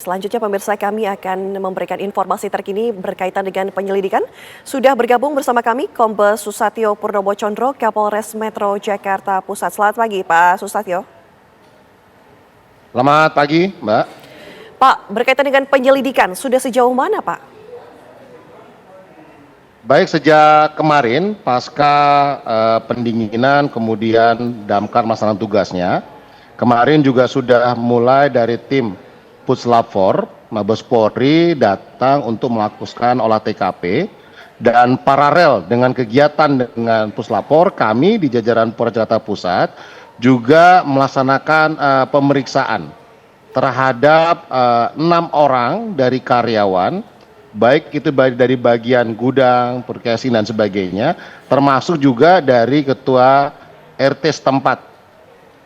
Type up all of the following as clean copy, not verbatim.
selanjutnya pemirsa kami akan memberikan informasi terkini berkaitan dengan penyelidikan. Sudah bergabung bersama kami Kombes Susatyo Purnomo Condro, Kapolres Metro Jakarta Pusat. Selamat pagi Pak Susatyo. Selamat pagi Mbak. Pak, berkaitan dengan penyelidikan, sudah sejauh mana Pak? Baik, sejak kemarin pasca pendinginan kemudian Damkar melaksanakan tugasnya, kemarin juga sudah mulai dari tim Puslap 4 Mabes Polri datang untuk melakukan olah TKP, dan paralel dengan kegiatan dengan Puslap 4, kami di jajaran Polres Jakarta Pusat juga melaksanakan pemeriksaan terhadap 6 orang dari karyawan, baik itu dari bagian gudang, perkesi dan sebagainya, termasuk juga dari ketua RT setempat.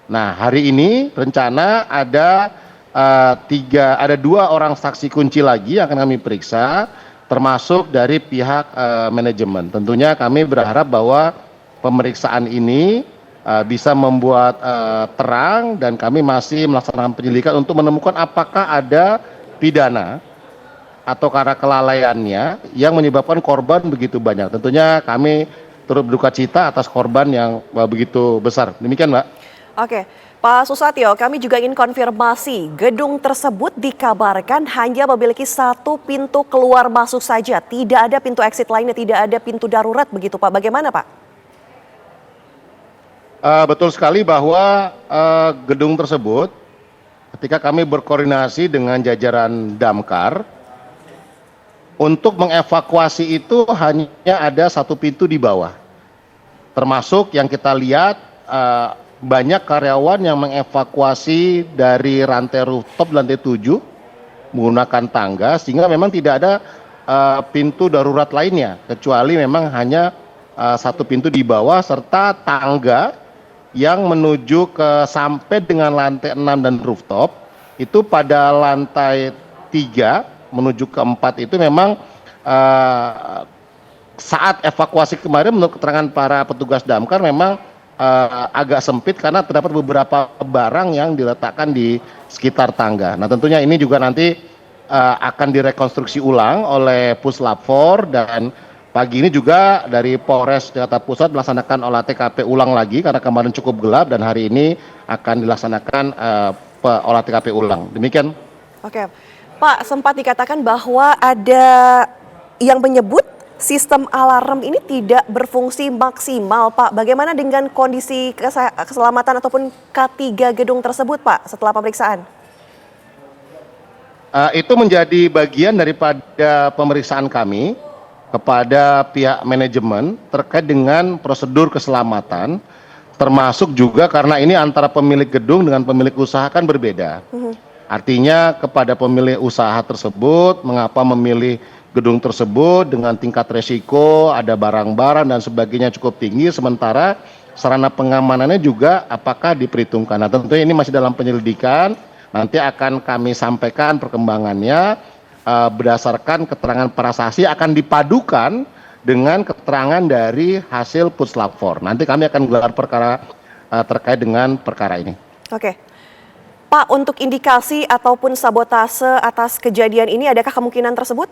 Nah, hari ini rencana ada ada 2 orang saksi kunci lagi yang akan kami periksa, termasuk dari pihak manajemen. Tentunya kami berharap bahwa pemeriksaan ini bisa membuat terang, dan kami masih melaksanakan penyelidikan untuk menemukan apakah ada pidana atau karena kelalaiannya yang menyebabkan korban begitu banyak. Tentunya kami turut berduka cita atas korban yang begitu besar. Demikian Mbak. Oke, Pak Susatyo, kami juga ingin konfirmasi, gedung tersebut dikabarkan hanya memiliki 1 pintu keluar masuk saja, tidak ada pintu exit lainnya, tidak ada pintu darurat begitu Pak. Bagaimana Pak? Betul sekali bahwa gedung tersebut, ketika kami berkoordinasi dengan jajaran Damkar, untuk mengevakuasi itu hanya ada 1 pintu di bawah. Termasuk yang kita lihat banyak karyawan yang mengevakuasi dari rantai rooftop lantai 7 menggunakan tangga, sehingga memang tidak ada pintu darurat lainnya, kecuali memang hanya 1 pintu di bawah serta tangga yang menuju ke sampai dengan lantai 6 dan rooftop. Itu pada lantai 3 menuju ke 4 itu memang saat evakuasi kemarin menurut keterangan para petugas damkar memang agak sempit karena terdapat beberapa barang yang diletakkan di sekitar tangga. Nah, tentunya ini juga nanti akan direkonstruksi ulang oleh Puslap 4, dan pagi ini juga dari Polres Jakarta Pusat melaksanakan olah TKP ulang lagi karena kemarin cukup gelap, dan hari ini akan dilaksanakan olah TKP ulang. Demikian. Oke, Pak, sempat dikatakan bahwa ada yang menyebut sistem alarm ini tidak berfungsi maksimal, Pak. Bagaimana dengan kondisi keselamatan ataupun K3 gedung tersebut, Pak, setelah pemeriksaan? Itu menjadi bagian daripada pemeriksaan kami kepada pihak manajemen terkait dengan prosedur keselamatan, termasuk juga karena ini antara pemilik gedung dengan pemilik usaha kan berbeda. Artinya kepada pemilik usaha tersebut, mengapa memilih gedung tersebut dengan tingkat resiko, ada barang-barang dan sebagainya cukup tinggi, sementara sarana pengamanannya juga apakah diperhitungkan. Nah, tentunya ini masih dalam penyelidikan, nanti akan kami sampaikan perkembangannya berdasarkan keterangan para saksi, akan dipadukan dengan keterangan dari hasil Puslap 4. Nanti kami akan gelar perkara terkait dengan perkara ini. Oke. Pak, untuk indikasi ataupun sabotase atas kejadian ini, adakah kemungkinan tersebut?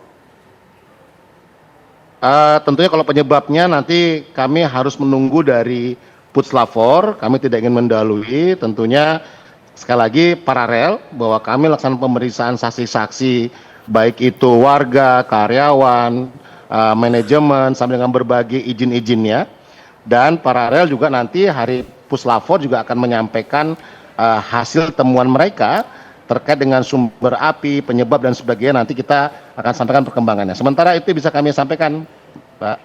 Tentunya kalau penyebabnya nanti kami harus menunggu dari Puslap 4, kami tidak ingin mendahului. Tentunya sekali lagi paralel bahwa kami laksanakan pemeriksaan saksi-saksi, baik itu warga, karyawan, manajemen, sampai dengan berbagai izin-izinnya. Dan paralel juga nanti hari Puslap 4 juga akan menyampaikan hasil temuan mereka terkait dengan sumber api, penyebab dan sebagainya. Nanti kita akan sampaikan perkembangannya. Sementara itu bisa kami sampaikan, Pak.